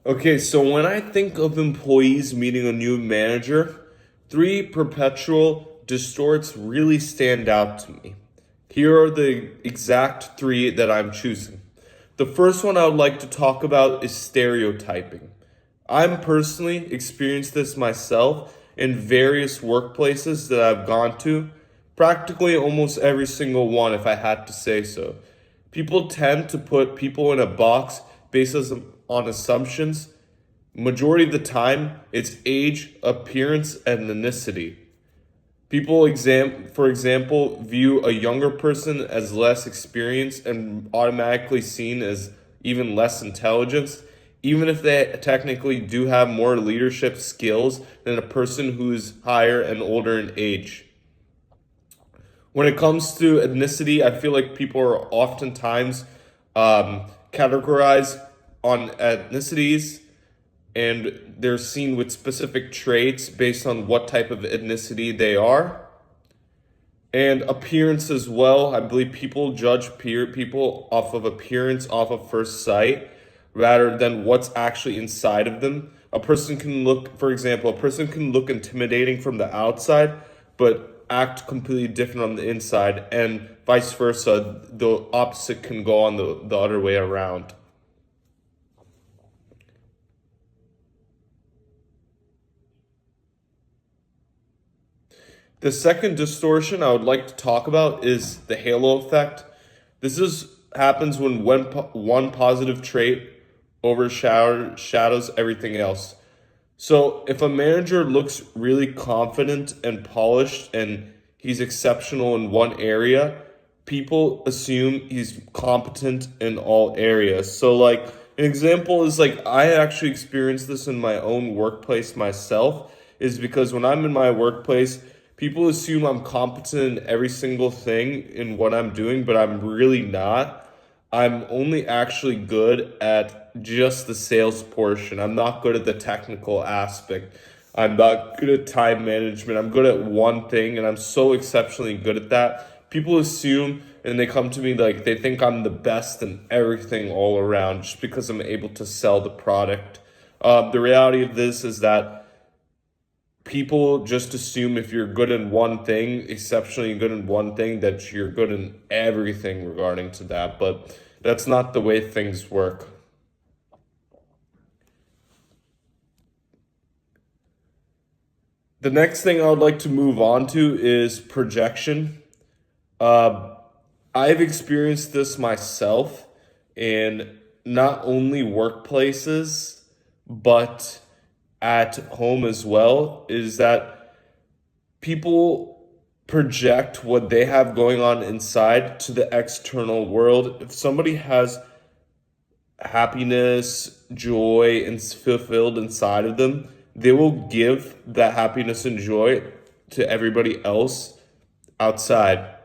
Okay, so when I think of employees meeting a new manager, three perpetual distorts really stand out to me. Here are the exact three that I'm choosing. The first one I would like to talk about is stereotyping. I'm personally experienced this myself in various workplaces that I've gone to, practically almost every single one, if I had to say so. People tend to put people in a box based on assumptions. Majority of the time, it's age, appearance, and ethnicity. For example, view a younger person as less experienced and automatically seen as even less intelligence, even if they technically do have more leadership skills than a person who's higher and older in age. When it comes to ethnicity, I feel like people are oftentimes categorized on ethnicities and they're seen with specific traits based on what type of ethnicity they are. And appearance as well. I believe people judge people off of appearance, off of first sight, rather than what's actually inside of them. A person can look, for example, a person can look intimidating from the outside, but act completely different on the inside, and vice versa. The opposite can go on the other way around. The second distortion I would like to talk about is the halo effect. This is happens when one positive trait overshadows everything else. So if a manager looks really confident and polished and he's exceptional in one area, people assume he's competent in all areas. So like an example is like I actually experienced this in my own workplace myself is because when I'm in my workplace, people assume I'm competent in every single thing in what I'm doing, but I'm really not. I'm only actually good at just the sales portion. I'm not good at the technical aspect. I'm not good at time management. I'm good at one thing and I'm so exceptionally good at that. People assume and they come to me like they think I'm the best in everything all around just because I'm able to sell the product. The reality of this is that people just assume if you're good in one thing, exceptionally good in one thing, that you're good in everything regarding to that. But that's not the way things work. The next thing I would like to move on to is projection. Uh, I've experienced this myself in not only workplaces, but at home as well, is that people project what they have going on inside to the external world. If somebody has happiness, joy, and fulfilled inside of them, they will give that happiness and joy to everybody else outside.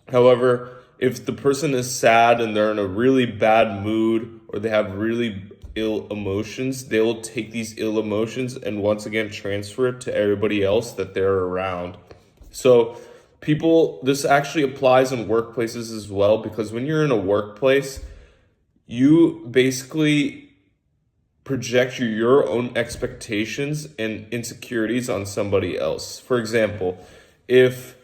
However, if the person is sad and they're in a really bad mood or they have really ill emotions, they will take these ill emotions and once again transfer it to everybody else that they're around. So, this actually applies in workplaces as well because when you're in a workplace, you basically project your own expectations and insecurities on somebody else. For example, if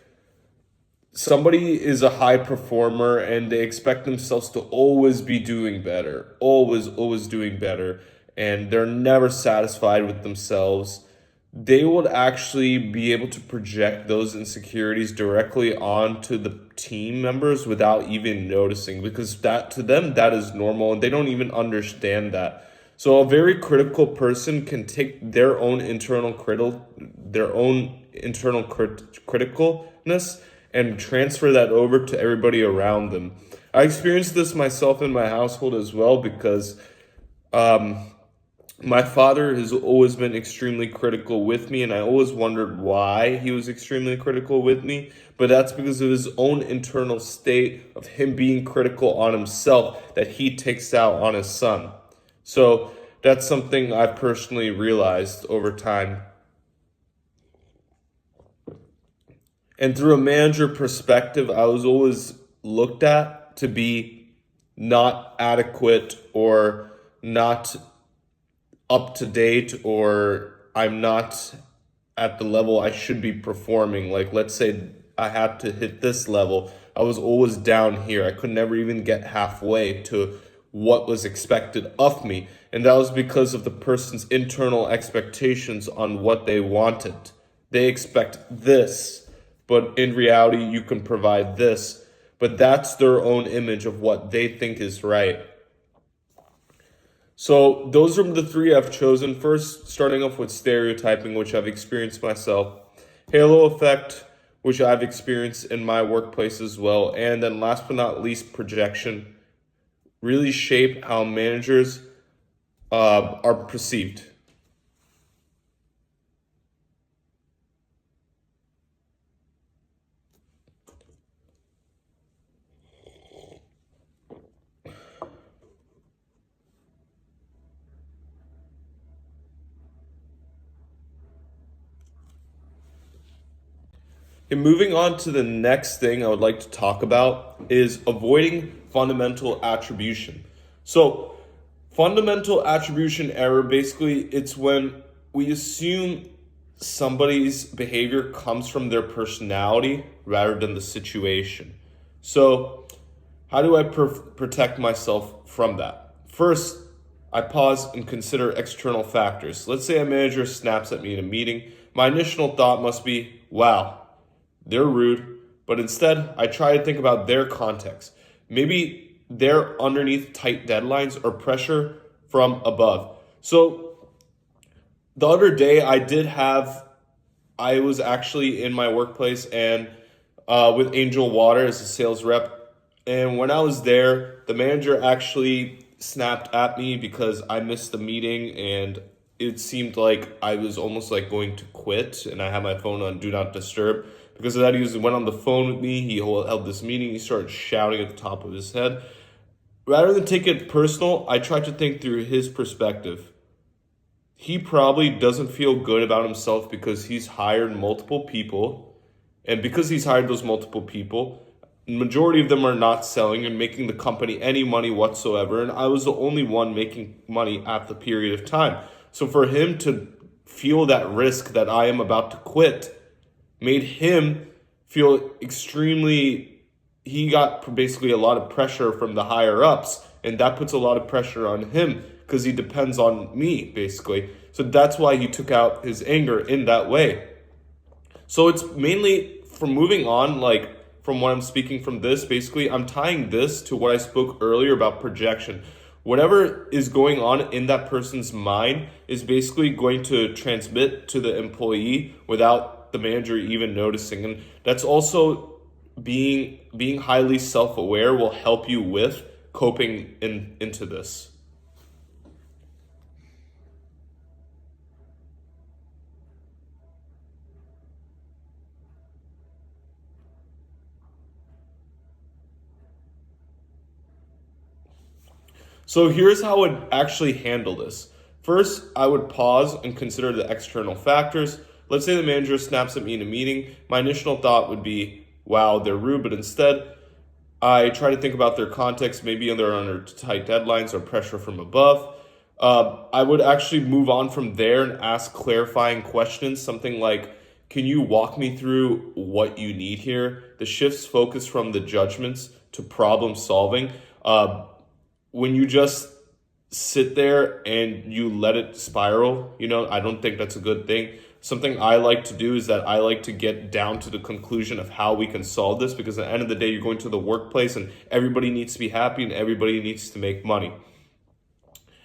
somebody is a high performer and they expect themselves to always be doing better, always doing better, and they're never satisfied with themselves, they would actually be able to project those insecurities directly onto the team members without even noticing because that to them that is normal and they don't even understand that. So a very critical person can take their own internal criticalness and transfer that over to everybody around them. I experienced this myself in my household as well because um, my father has always been extremely critical with me, and I always wondered why he was extremely critical with me. But that's because of his own internal state of him being critical on himself that he takes out on his son. So that's something I've personally realized over time. And through a manager perspective, I was always looked at to be not adequate or not up to date, or I'm not at the level I should be performing. Like, let's say I had to hit this level, I was always down here. I could never even get halfway to what was expected of me. And that was because of the person's internal expectations on what they wanted. They expect this, but in reality, you can provide this. But that's their own image of what they think is right. So those are the three I've chosen. First, starting off with stereotyping, which I've experienced myself. Halo effect, which I've experienced in my workplace as well. And then last but not least, projection. Really shape how managers are perceived. And moving on to the next thing I would like to talk about is avoiding fundamental attribution. So, fundamental attribution error, basically, it's when we assume somebody's behavior comes from their personality rather than the situation. So, how do I protect myself from that? First, I pause and consider external factors. Let's say a manager snaps at me in a meeting. My initial thought must be, wow, they're rude, but instead I try to think about their context. Maybe they're underneath tight deadlines or pressure from above. So the other day I was actually in my workplace and with Angel Water as a sales rep. And when I was there, the manager actually snapped at me because I missed the meeting, and it seemed like I was almost like going to quit, and I had my phone on Do Not Disturb. Because of that, he went on the phone with me. He held this meeting. He started shouting at the top of his head. Rather than take it personal, I tried to think through his perspective. He probably doesn't feel good about himself because he's hired multiple people. And because he's hired those multiple people, the majority of them are not selling and making the company any money whatsoever. And I was the only one making money at the period of time. So for him to feel that risk that I am about to quit made him feel he got basically a lot of pressure from the higher ups, and that puts a lot of pressure on him because he depends on me, basically. So that's why he took out his anger in that way. So it's mainly from moving on, like from what I'm speaking from this, basically, I'm tying this to what I spoke earlier about projection. Whatever is going on in that person's mind is basically going to transmit to the employee without the manager even noticing. And that's also being highly self-aware will help you with coping into this. So here's how I would actually handle this. First, I would pause and consider the external factors. Let's say the manager snaps at me in a meeting. My initial thought would be, wow, they're rude, but instead I try to think about their context. Maybe they're under tight deadlines or pressure from above. I would actually move on from there and ask clarifying questions, something like, can you walk me through what you need here? The shifts focus from the judgments to problem solving. When you just sit there and you let it spiral, I don't think that's a good thing. Something I like to do is that I like to get down to the conclusion of how we can solve this, because at the end of the day, you're going to the workplace and everybody needs to be happy and everybody needs to make money.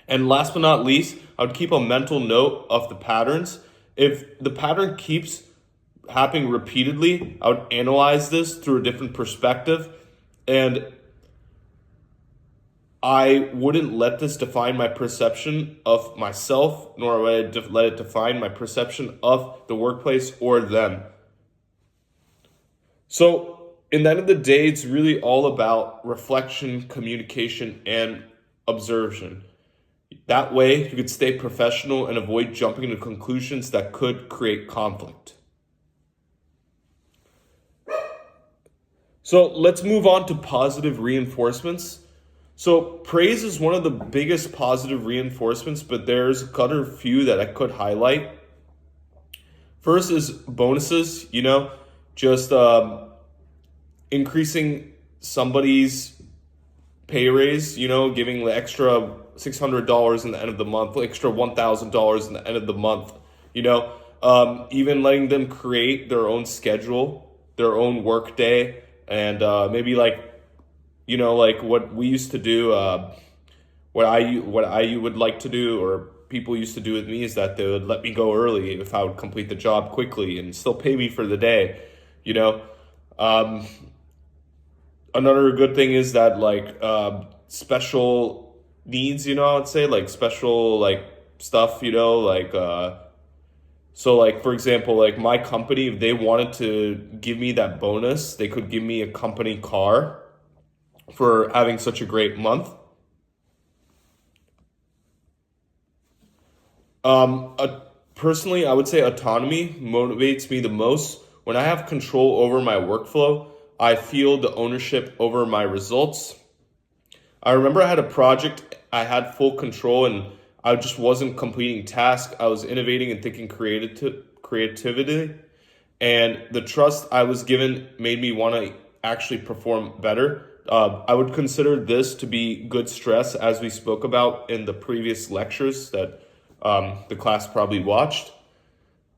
And last but not least, I would keep a mental note of the patterns. If the pattern keeps happening repeatedly, I would analyze this through a different perspective, and I wouldn't let this define my perception of myself, nor would I let it define my perception of the workplace or them. So, in the end of the day, it's really all about reflection, communication, and observation. That way, you could stay professional and avoid jumping to conclusions that could create conflict. So, let's move on to positive reinforcements. So praise is one of the biggest positive reinforcements, but there's a other few that I could highlight. First is bonuses, just increasing somebody's pay raise, giving the extra $600 in the end of the month, extra $1,000 in the end of the month, even letting them create their own schedule, their own work day, and maybe like what we used to do, what I would like to do, or people used to do with me, is that they would let me go early if I would complete the job quickly and still pay me for the day, you know. Um, Another good thing is that special needs, I'd say like special like stuff, so like for example, like my company, if they wanted to give me that bonus, they could give me a company car for having such a great month. Personally, I would say autonomy motivates me the most. When I have control over my workflow, I feel the ownership over my results. I remember I had a project, I had full control, and I just wasn't completing tasks. I was innovating and thinking creativity, and the trust I was given made me want to actually perform better. I would consider this to be good stress, as we spoke about in the previous lectures that the class probably watched.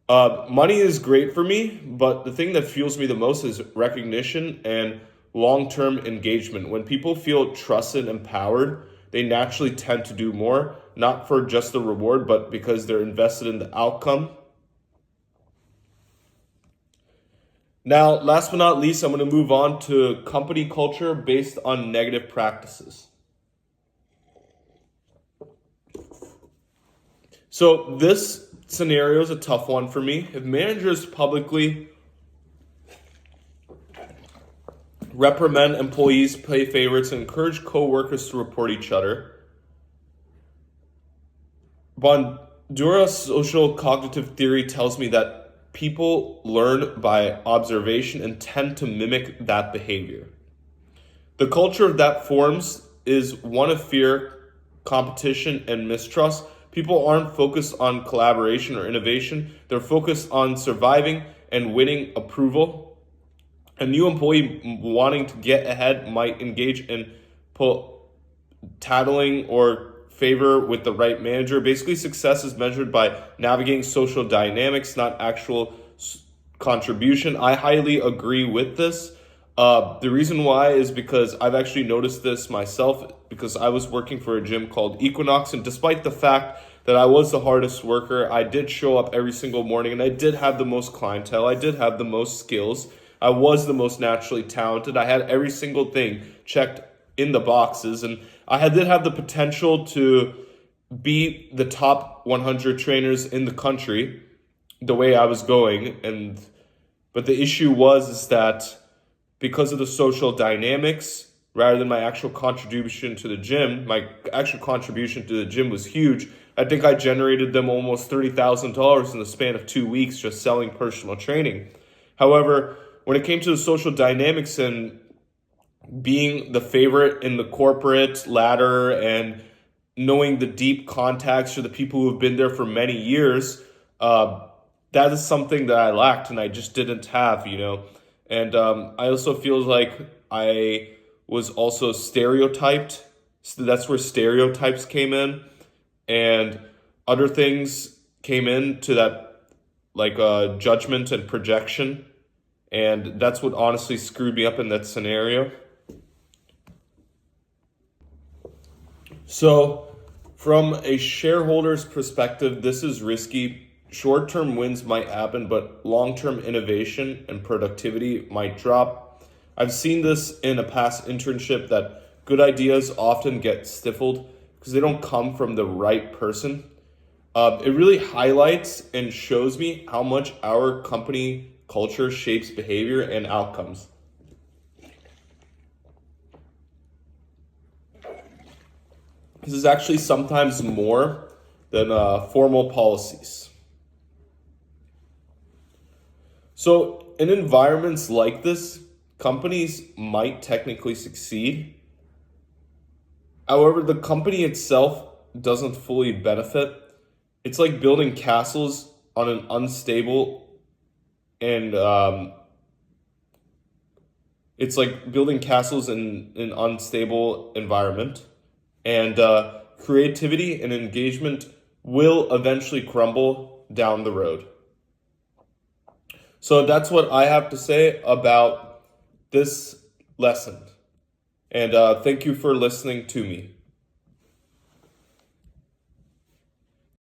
Money is great for me, but the thing that fuels me the most is recognition and long-term engagement. When people feel trusted and empowered, they naturally tend to do more, not for just the reward, but because they're invested in the outcome. Now, last but not least, I'm going to move on to company culture based on negative practices. So this scenario is a tough one for me. If managers publicly reprimand employees, play favorites, and encourage co-workers to report each other, Bandura's social cognitive theory tells me that people learn by observation and tend to mimic that behavior. The culture that forms is one of fear, competition, and mistrust. People aren't focused on collaboration or innovation. They're focused on surviving and winning approval. A new employee wanting to get ahead might engage in tattling or favor with the right manager. Basically, success is measured by navigating social dynamics, not actual contribution. I highly agree with this. The reason why is because I've actually noticed this myself, because I was working for a gym called Equinox, and despite the fact that I was the hardest worker, I did show up every single morning, and I did have the most clientele, I did have the most skills, I was the most naturally talented, I had every single thing checked in the boxes, and did have the potential to be the top 100 trainers in the country the way I was going. But the issue is that because of the social dynamics, rather than my actual contribution to the gym, my actual contribution to the gym was huge. I think I generated them almost $30,000 in the span of 2 weeks just selling personal training. However, when it came to the social dynamics and being the favorite in the corporate ladder and knowing the deep contacts for the people who have been there for many years, that is something that I lacked and I just didn't have, And I also feel like I was also stereotyped. So that's where stereotypes came in, and other things came into that, like judgment and projection. And that's what honestly screwed me up in that scenario. So from a shareholder's perspective, this is risky. Short-term wins might happen, but long-term innovation and productivity might drop. I've seen this in a past internship that good ideas often get stifled because they don't come from the right person. It really highlights and shows me how much our company culture shapes behavior and outcomes. This is actually sometimes more than formal policies. So in environments like this, companies might technically succeed, However, the company itself doesn't fully benefit. It's like building castles on an unstable and it's like building castles in an unstable environment, and creativity and engagement will eventually crumble down the road. So that's what I have to say about this lesson. And thank you for listening to me.